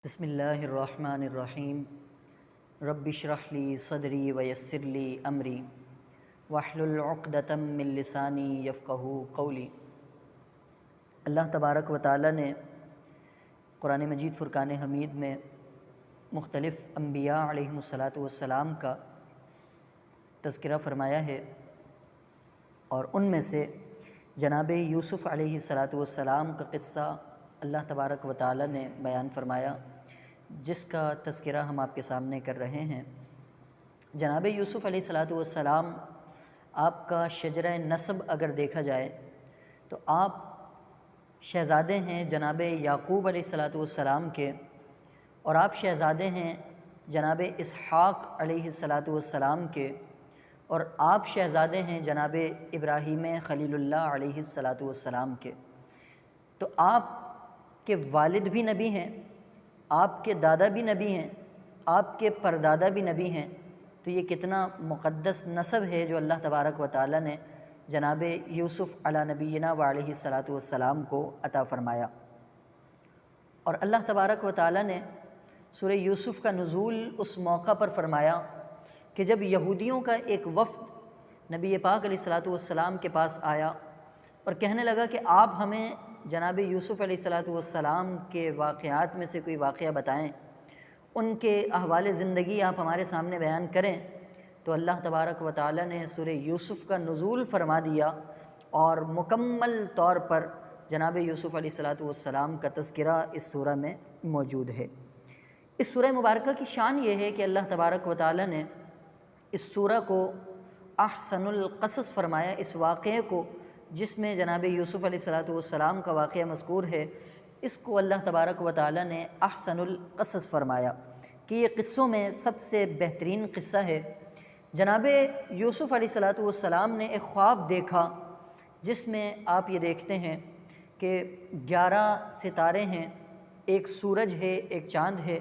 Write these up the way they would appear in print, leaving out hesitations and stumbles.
بسم اللہ الرحمن الرحیم رب اشرح لی صدری ویسر لی امری واحلل عقدۃ من لسانی یفقہوا قولی۔ اللہ تبارک و تعالی نے قرآن مجید فرقان حمید میں مختلف انبیاء علیہم السلام کا تذکرہ فرمایا ہے، اور ان میں سے جناب یوسف علیہ السلام کا قصہ اللہ تبارک و تعالی نے بیان فرمایا، جس کا تذکرہ ہم آپ کے سامنے کر رہے ہیں۔ جناب یوسف علیہ السلام، آپ کا شجرہ نسب اگر دیکھا جائے تو آپ شہزادے ہیں جناب یعقوب علیہ السلام کے، اور آپ شہزادے ہیں جناب اسحاق علیہ السلام کے، اور آپ شہزادے ہیں جناب ابراہیم خلیل اللہ علیہ السلام کے۔ تو آپ کے والد بھی نبی ہیں، آپ کے دادا بھی نبی ہیں، آپ کے پردادا بھی نبی ہیں۔ تو یہ کتنا مقدس نسب ہے جو اللہ تبارک و تعالی نے جناب یوسف علی نبینا و علیہ السلام کو عطا فرمایا۔ اور اللہ تبارک و تعالی نے سورہ یوسف کا نزول اس موقع پر فرمایا کہ جب یہودیوں کا ایک وفد نبی پاک علیہ السلام کے پاس آیا اور کہنے لگا کہ آپ ہمیں جناب یوسف علیہ السلام کے واقعات میں سے کوئی واقعہ بتائیں، ان کے احوال زندگی آپ ہمارے سامنے بیان کریں، تو اللہ تبارک و تعالی نے سورہ یوسف کا نزول فرما دیا، اور مکمل طور پر جناب یوسف علیہ السلام کا تذکرہ اس سورہ میں موجود ہے۔ اس سورہ مبارکہ کی شان یہ ہے کہ اللہ تبارک و تعالی نے اس سورہ کو احسن القصص فرمایا۔ اس واقعے کو جس میں جناب یوسف علیہ السلام کا واقعہ مذکور ہے، اس کو اللہ تبارک و تعالی نے احسن القصص فرمایا کہ یہ قصوں میں سب سے بہترین قصہ ہے۔ جناب یوسف علیہ السلام نے ایک خواب دیکھا جس میں آپ یہ دیکھتے ہیں کہ 11 ستارے ہیں، ایک سورج ہے، ایک چاند ہے۔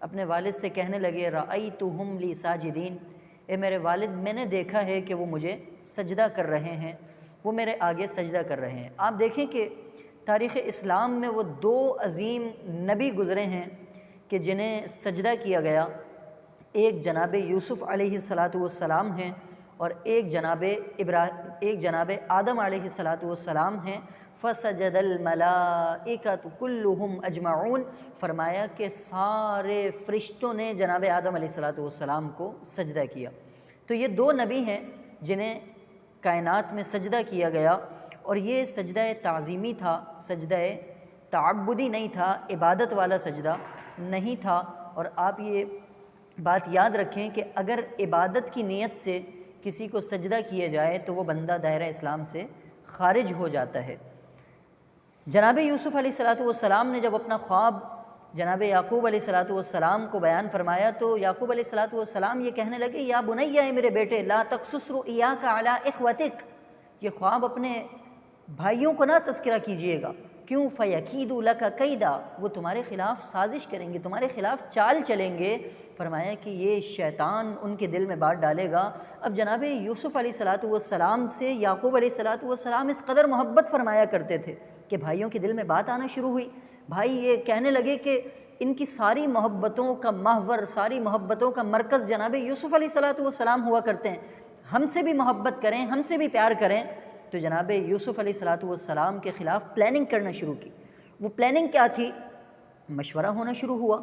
اپنے والد سے کہنے لگے رأیتہم لی ساجدین، اے میرے والد، میں نے دیکھا ہے کہ وہ مجھے سجدہ کر رہے ہیں، وہ میرے آگے سجدہ کر رہے ہیں۔ آپ دیکھیں کہ تاریخ اسلام میں وہ 2 عظیم نبی گزرے ہیں کہ جنہیں سجدہ کیا گیا، ایک جناب یوسف علیہ السلام ہیں اور ایک جناب آدم علیہ السلام ہیں۔ فسجد الملائکۃ کلہم اجمعون، فرمایا کہ سارے فرشتوں نے جناب آدم علیہ السلام کو سجدہ کیا۔ تو یہ 2 نبی ہیں جنہیں کائنات میں سجدہ کیا گیا، اور یہ سجدہ تعظیمی تھا، سجدہ تعبدی نہیں تھا، عبادت والا سجدہ نہیں تھا۔ اور آپ یہ بات یاد رکھیں کہ اگر عبادت کی نیت سے کسی کو سجدہ کیا جائے تو وہ بندہ دائرہ اسلام سے خارج ہو جاتا ہے۔ جناب یوسف علیہ السلام نے جب اپنا خواب جناب یعقوب علیہ السلام کو بیان فرمایا تو یعقوب علیہ السلام یہ کہنے لگے یا بنیا، اے میرے بیٹے، لا تقصص رؤیاک علی اخوتک، یہ خواب اپنے بھائیوں کو نہ تذکرہ کیجئے گا، کیوں؟ فیکیدوا لک کیدا، وہ تمہارے خلاف سازش کریں گے، تمہارے خلاف چال چلیں گے۔ فرمایا کہ یہ شیطان ان کے دل میں بات ڈالے گا۔ اب جناب یوسف علیہ السلام سے یعقوب علیہ السلام اس قدر محبت فرمایا کرتے تھے کہ بھائیوں کے دل میں بات آنا شروع ہوئی۔ بھائی یہ کہنے لگے کہ ان کی ساری محبتوں کا محور، ساری محبتوں کا مرکز جناب یوسف علیہ السلام ہوا کرتے ہیں، ہم سے بھی محبت کریں، ہم سے بھی پیار کریں۔ تو جناب یوسف علیہ السلام کے خلاف پلاننگ کرنا شروع کی۔ وہ پلاننگ کیا تھی؟ مشورہ ہونا شروع ہوا۔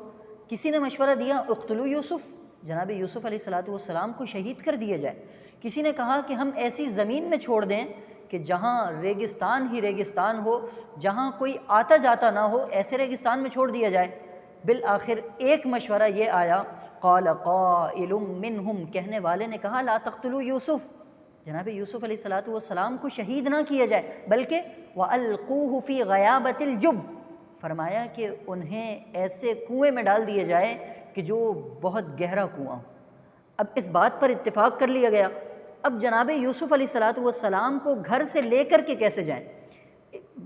کسی نے مشورہ دیا اقتلوا یوسف، جناب یوسف علیہ السلام کو شہید کر دیا جائے۔ کسی نے کہا کہ ہم ایسی زمین میں چھوڑ دیں کہ جہاں ریگستان ہی ریگستان ہو، جہاں کوئی آتا جاتا نہ ہو، ایسے ریگستان میں چھوڑ دیا جائے۔ بالآخر ایک مشورہ یہ آیا، قال قائل منہم، کہنے والے نے کہا لا تقتلوا یوسف، جناب یوسف علیہ السلام کو شہید نہ کیا جائے، بلکہ وَأَلْقُوهُ فِي غَيَابَةِ الْجُبِّ، فرمایا کہ انہیں ایسے کنویں میں ڈال دیا جائے کہ جو بہت گہرا کنواں ہو۔ اب اس بات پر اتفاق کر لیا گیا۔ اب جناب یوسف علیہ السلام کو گھر سے لے کر کے کیسے جائیں،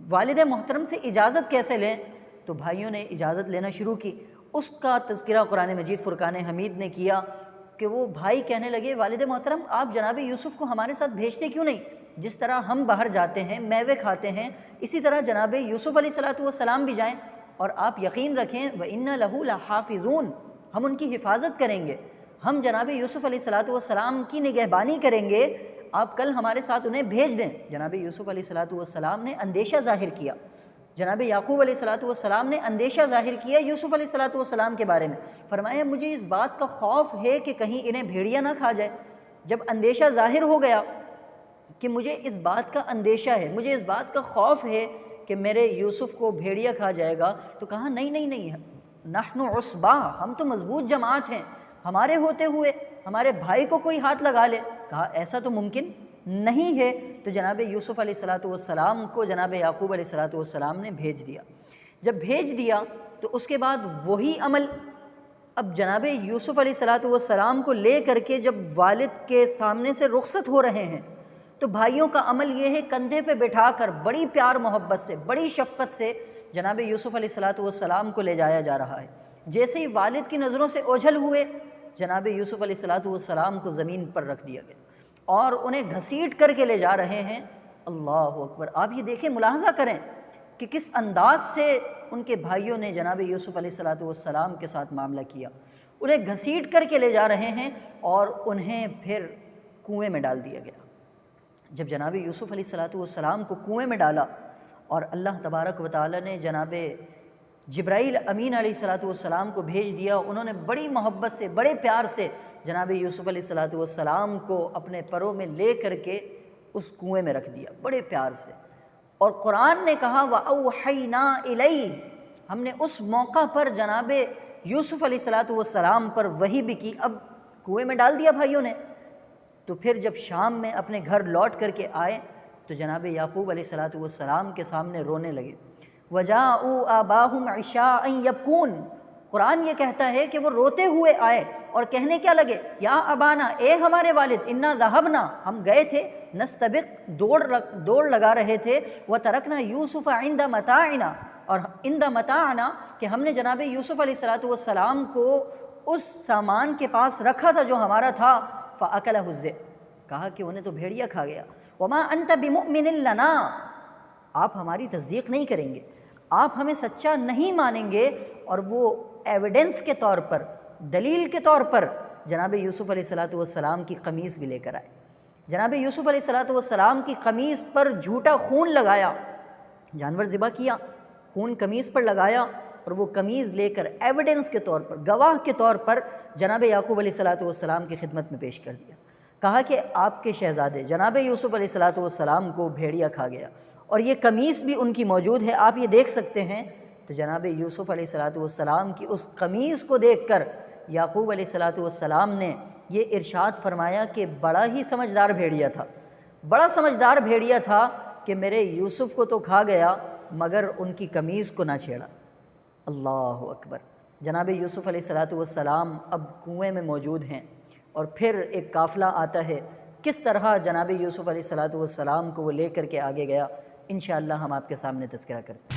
والد محترم سے اجازت کیسے لیں؟ تو بھائیوں نے اجازت لینا شروع کی۔ اس کا تذکرہ قرآن مجید فرقان حمید نے کیا کہ وہ بھائی کہنے لگے والد محترم، آپ جناب یوسف کو ہمارے ساتھ بھیجتے کیوں نہیں؟ جس طرح ہم باہر جاتے ہیں، میوے کھاتے ہیں، اسی طرح جناب یوسف علیہ السلام بھی جائیں۔ اور آپ یقین رکھیں وَإِنَّ لَهُ لَحَافِظُونَ، ہم ان کی حفاظت کریں گے، ہم جناب یوسف علیہ السلام کی نگہبانی کریں گے، آپ کل ہمارے ساتھ انہیں بھیج دیں۔ جناب یوسف علیہ السلام نے اندیشہ ظاہر کیا، جناب یعقوب علیہ السلام نے اندیشہ ظاہر کیا یوسف علیہ السلام کے بارے میں، فرمایا مجھے اس بات کا خوف ہے کہ کہیں انہیں بھیڑیا نہ کھا جائے۔ جب اندیشہ ظاہر ہو گیا کہ مجھے اس بات کا اندیشہ ہے، مجھے اس بات کا خوف ہے کہ میرے یوسف کو بھیڑیا کھا جائے گا، تو کہا نہیں، نحن عصبہ، ہم تو مضبوط جماعت ہیں، ہمارے ہوتے ہوئے ہمارے بھائی کو کوئی ہاتھ لگا لے۔ کہا ایسا تو ممکن نہیں ہے، تو جناب یوسف علیہ السلام کو جناب یعقوب علیہ السلام نے بھیج دیا۔ جب بھیج دیا تو اس کے بعد وہی عمل، اب جناب یوسف علیہ السلام کو لے کر کے جب والد کے سامنے سے رخصت ہو رہے ہیں تو بھائیوں کا عمل یہ ہے کندھے پہ بٹھا کر بڑی پیار محبت سے، بڑی شفقت سے جناب یوسف علیہ السلام کو لے جایا جا رہا ہے۔ جیسے ہی والد کی نظروں سے اوجھل ہوئے، جناب یوسف علیہ السلام کو زمین پر رکھ دیا گیا اور انہیں گھسیٹ کر کے لے جا رہے ہیں۔ اللہ اکبر! آپ یہ دیکھیں، ملاحظہ کریں کہ کس انداز سے ان کے بھائیوں نے جناب یوسف علیہ السلام کے ساتھ معاملہ کیا۔ انہیں گھسیٹ کر کے لے جا رہے ہیں اور انہیں پھر کنویں میں ڈال دیا گیا۔ جب جناب یوسف علیہ السلام کو کنویں میں ڈالا اور اللہ تبارک و تعالی نے جناب جبرائیل امین علیہ السلام کو بھیج دیا، انہوں نے بڑی محبت سے، بڑے پیار سے جناب یوسف علیہ السلام کو اپنے پروں میں لے کر کے اس کنویں میں رکھ دیا، بڑے پیار سے۔ اور قرآن نے کہا وَأَوْحَيْنَا إِلَيْهِ، ہم نے اس موقع پر جناب یوسف علیہ السلام پر وحی بھی کی۔ اب کنویں میں ڈال دیا بھائیوں نے، تو پھر جب شام میں اپنے گھر لوٹ کر کے آئے تو جناب یعقوب علیہ السلام کے سامنے رونے لگے۔ وَجَاءُوا آبَاهُمْ عِشَاءً يَبْكُونَ، قرآن یہ کہتا ہے کہ وہ روتے ہوئے آئے اور کہنے کیا لگے، یا ابانا، اے ہمارے والد، انا ذهبنا، ہم گئے تھے، نستبق، دوڑ لگا رہے تھے، وترکنا یوسف عند متاعنا، اور عند متاعنا کہ ہم نے جناب یوسف علیہ السلام کو اس سامان کے پاس رکھا تھا جو ہمارا تھا، فاکلہ الذئب، کہا کہ انہیں تو بھیڑیا کھا گیا۔ وما انت بمؤمن لنا، آپ ہماری تصدیق نہیں کریں گے، آپ ہمیں سچا نہیں مانیں گے۔ اور وہ ایویڈنس کے طور پر، دلیل کے طور پر جناب یوسف علیہ السلام کی قمیص بھی لے کر آئے۔ جناب یوسف علیہ السلام کی قمیص پر جھوٹا خون لگایا، جانور ذبح کیا، خون قمیص پر لگایا، اور وہ قمیض لے کر ایویڈنس کے طور پر، گواہ کے طور پر جناب یعقوب علیہ السلام کی خدمت میں پیش کر دیا۔ کہا کہ آپ کے شہزادے جناب یوسف علیہ السلام کو بھیڑیا کھا گیا، اور یہ قمیص بھی ان کی موجود ہے، آپ یہ دیکھ سکتے ہیں۔ تو جناب یوسف علیہ السلام کی اس قمیص کو دیکھ کر یعقوب علیہ السلام نے یہ ارشاد فرمایا کہ بڑا ہی سمجھدار بھیڑیا تھا، بڑا سمجھدار بھیڑیا تھا کہ میرے یوسف کو تو کھا گیا مگر ان کی قمیص کو نہ چھیڑا۔ اللہ اکبر! جناب یوسف علیہ السلام اب کنویں میں موجود ہیں، اور پھر ایک قافلہ آتا ہے، کس طرح جناب یوسف علیہ السلام کو وہ لے کر کے آگے گیا، انشاءاللہ ہم آپ کے سامنے تذکرہ کرتے ہیں۔